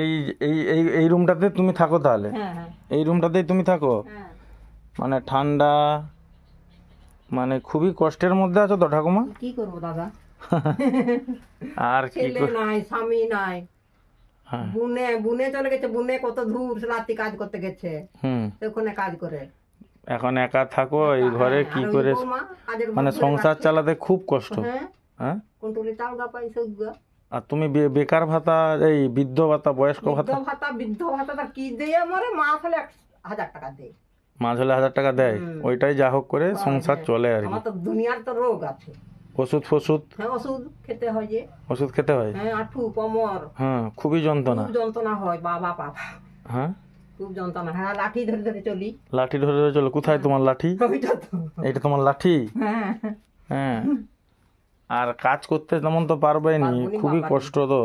এই এই এই এই রুমটাতে তুমি থাকো তাহলে? হ্যাঁ হ্যাঁ এই রুমটাতেই তুমি থাকো? হ্যাঁ। মানে ঠান্ডা, মানে খুবই কষ্টের মধ্যে আছো তো ঠাকুমা? কি করবো দাদা, আর কি ছেলে নাই, স্বামী নাই, হ্যাঁ বুনে বুনে চলে গেছে, বুনে কত দূর রাতে কাজ করতে গেছে, ওখানে কাজ করে। এখন একা থাকো এই ঘরে, কি আর ওই করে বৌমা কাজের মানে ঘরে সংসার রাখছে। চালাতে খুব কষ্ট। হ্যাঁ হ্যাঁ, কোনটুলি চাল গা পাই সৌগা। আর তুমি বেকার ভাতা, এই বৃদ্ধ ভাতা, বয়স্ক ভাতা, বৃদ্ধ ভাতা তার কি দেয় আমারে, মাস হলে 1000 টাকা দেয়, মাঝ হলে 1000 টাকা দেয়, ওইটাই যা হোক করে সংসার চলে আর কি। আমার তো দুনিয়ার তো রোগ আছে, ওষুধ ফষুধ? হ্যাঁ ওষুধ খেতে হয় যে। ওষুধ খেতে হয়? হ্যাঁ আঁঠু কোমর, হ্যাঁ খুবই যন্ত্রণা। খুব যন্ত্রণা হয় বাবা বাবা, হ্যাঁ খুব যন্ত্রণা। হ্যাঁ লাঠি ধরে ধরে চলি। লাঠি ধরে ধরে চলো? কোথায় তোমার লাঠি? ওইটা তো। এইটা তোমার লাঠি? হ্যাঁ হ্যাঁ, আর কাজ করতে তেমন তো পারবেই নি, পারবো নি, খুবই বাবা। কষ্ট তো।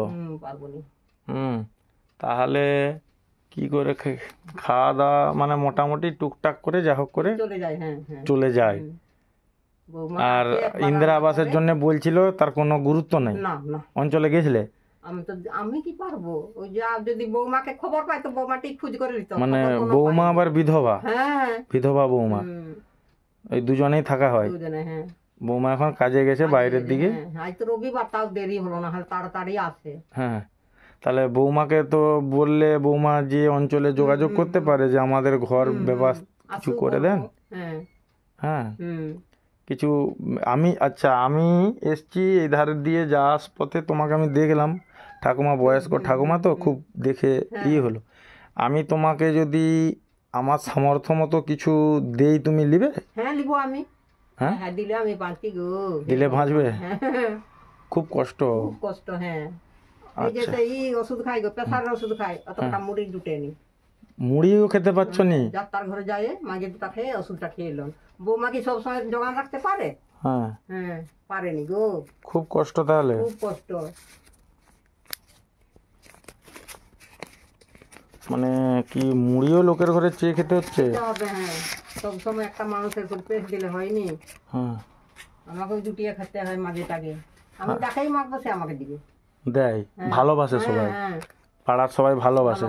পারবো নি। তাহলে কি করে খাওয়া দাওয়া মানে মোটামুটি টুকটাক করে যা হোক করে চলে যায়। হ্যাঁ হ্যাঁ চলে যায়। বৌমা আর আছে, একবার ইন্দিরা রান্না আবাসের করে। জন্য বলছিল, তার কোনো গুরুত্ব নেই? না না, অঞ্চলে গেছিলে? আমি কি পারবো, ওই যে যদি বৌমাকে খবর পাই তো বৌমাটি খোঁজ করে নিত। মানে বৌমা আবার বিধবা? হ্যাঁ বিধবা বৌমা, ওই দুজনেই থাকা হয়? দুজনে। হ্যাঁ বৌমা এখন কাজে গেছে বাইরের দিকে। আজ তো রবিবার, তাও দেরি হলো না, হলে তাড়াতাড়ি আসে। হ্যাঁ, তাহলে বৌমাকে তো বললে বৌমা যে অঞ্চলে যোগাযোগ করতে পারে যে আমাদের ঘর ব্যবস্থা কিছু করে দেন। হ্যাঁ হ্যাঁ কিছু আমি এসছি এই ধারে দিয়ে যাওয়ার পথে, তোমাকে আমি দেখলাম, ঠাকুমা বয়স্ক ঠাকুমা তো খুব দেখে হলো। আমি তোমাকে যদি আমার সামর্থ্য মতো কিছু দেই, তুমি নিবে? হ্যাঁ নিবো আমি। হ্যাঁ হ্যাঁ দিলে আমি বাঁচি গো। দিলে বাঁচবে? খুব কষ্ট। খুব কষ্ট। হ্যাঁ এই যে এই ওষুধ খাই গো, প্রেসারের ওষুধ খাই, অতটা মুড়ি জুটে নি। মুড়িও খেতে পাচ্ছ নি? ডাক্তার ঘরে যায়, মাঝে দুটা খেয়ে ওষুধটা খেয়ে এলাম। বৌমা কি সবসময় জোগান রাখতে পারে? হ্যাঁ হ্যাঁ পারেনি গো, খুব কষ্ট। তাহলে খুব কষ্ট। মানে কি মুড়িও লোকের ঘরে চেয়ে খেতে হচ্ছে? হবে হ্যাঁ, সবসময় একটা মানুষের উপর পেশ দিলে হয়নি। হ্যাঁ আমাকেও জুটিয়ে খেতে হয় মাঝে টাগে। আমি যাকেই মাখবো সে আমাকে দিবে, দেয়, ভালোবাসে সবাই, পাড়ার সবাই ভালোবাসে।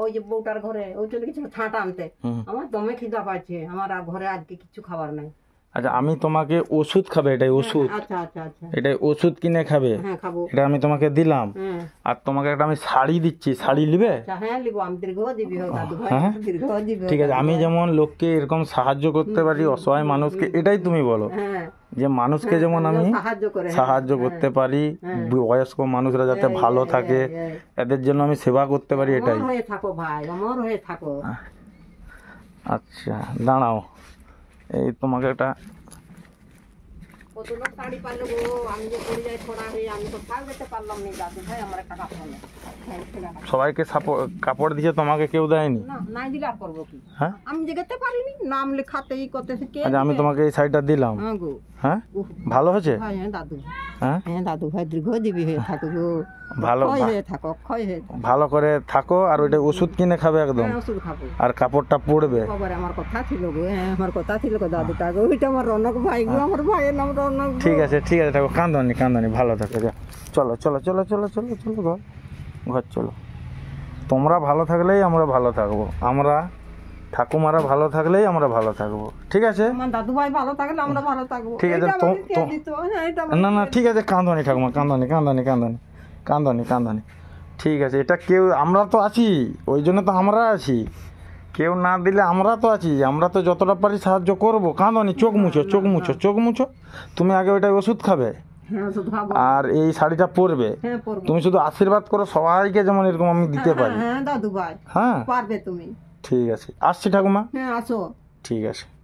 ওই যে বউটার ঘরে ওই চলে গেছিল ছাঁটা আনতে, আমার দমে খিদা পাচ্ছে, আমার আর ঘরে আজকে কিছু খাবার নাই। আচ্ছা আমি তোমাকে ওষুধ খাবে, এটাই ওষুধ? আচ্ছা আচ্ছা আচ্ছা, এটাই ওষুধ কিনে খাবে? হ্যাঁ খাবো। এটা আমি তোমাকে দিলাম, আর তোমাকে একটা আমি শাড়ি দিচ্ছি, শাড়ি নিবে? হ্যাঁ নিবো, আমি দীর্ঘ দিবি হোক দাদু ভাই, হ্যাঁ দীর্ঘ দিবি। ঠিক আছে, আমি যেমন লোককে এরকম সাহায্য করতে পারি, অসহায় মানুষকে, এটাই তুমি বলো যে মানুষকে যেমন আমি সাহায্য করতে পারি, বয়স্ক মানুষরা যাতে ভালো থাকে, এদের জন্য আমি সেবা করতে পারি, এটাই। অমর হয়ে থাকো ভাই, অমর হয়ে থাকো। আচ্ছা দাঁড়াও, এই তোমাকে একটা কত লোক শাড়ি পারলো গো, আমি যে পড়ে যাই ছড়া হয়ে, আমি তো থাক যেতে পারলাম না দাদু ভাই, আমার একটা কাপড় নেই। সবাইকে কাপড় দিয়েছে, তোমাকে কেউ দেয়নি? না, নাই দিলে আর করবো কি? হ্যাঁ আমি যে যেতে পারিনি, নাম লেখাতে এই করতে কে। আচ্ছা আমি তোমাকে এই শাড়িটা দিলাম। হ্যাঁ গো, হ্যাঁ ভালো হয়েছে? হ্যাঁ দাদু, হ্যাঁ হ্যাঁ দাদু ভাই দীর্ঘ দিবি হয়ে থাকো গো, ভালো হয়ে থাকো, অক্ষয় হয়ে থাকো। ভালো করে থাকো, আর ওইটা ওষুধ কিনে খাবে একদম, ওষুধ খাবো, আর কাপড়টা পরবে। খবর আমার কথা ছিল গো, হ্যাঁ আমার কথা ছিল গো দাদুটা গো, ওইটা আমার রনক ভাই গো, আমার ভাইয়ের নাম রনক। ঠিক আছে ঠিক আছে, থাকো, কান্দনি কান্দনি, ভালো থাকো। চলো চলো চলো চলো চলো চলো ঘর ঘর চলো। তোমরা ভালো থাকলেই আমরা ভালো থাকবো, আমরা ঠাকুমারা ভালো থাকলেই আমরা ভালো থাকবো, ঠিক আছে? আমার দাদু ভাই ভালো থাকলে আমরা ভালো থাকবো। ঠিক আছে না না ঠিক আছে, কান্দনি ঠাকুমা, কান্দনি কান্দনি কান্দনি কান্দনি কান্দনি, ঠিক আছে। এটা কেউ, আমরা তো আছি, ওই জন্য তো আমরা আছি, কেউ না দিলে আমরা তো আছি, আমরা তো যতটা পারি সাহায্য করবো। কান্দনি, চোখ মুছো চোখ মুছো চোখ মুছো। তুমি আগে ওইটাই ওষুধ খাবে, আর এই শাড়িটা পরবে। তুমি শুধু আশীর্বাদ করো সবাইকে, যেমন এরকম আমি দিতে পারি। হ্যাঁ দাদু ভাই, হ্যাঁ পারবে তুমি। ঠিক আছে, আসছি ঠাকুমা। হ্যাঁ আসো। ঠিক আছে।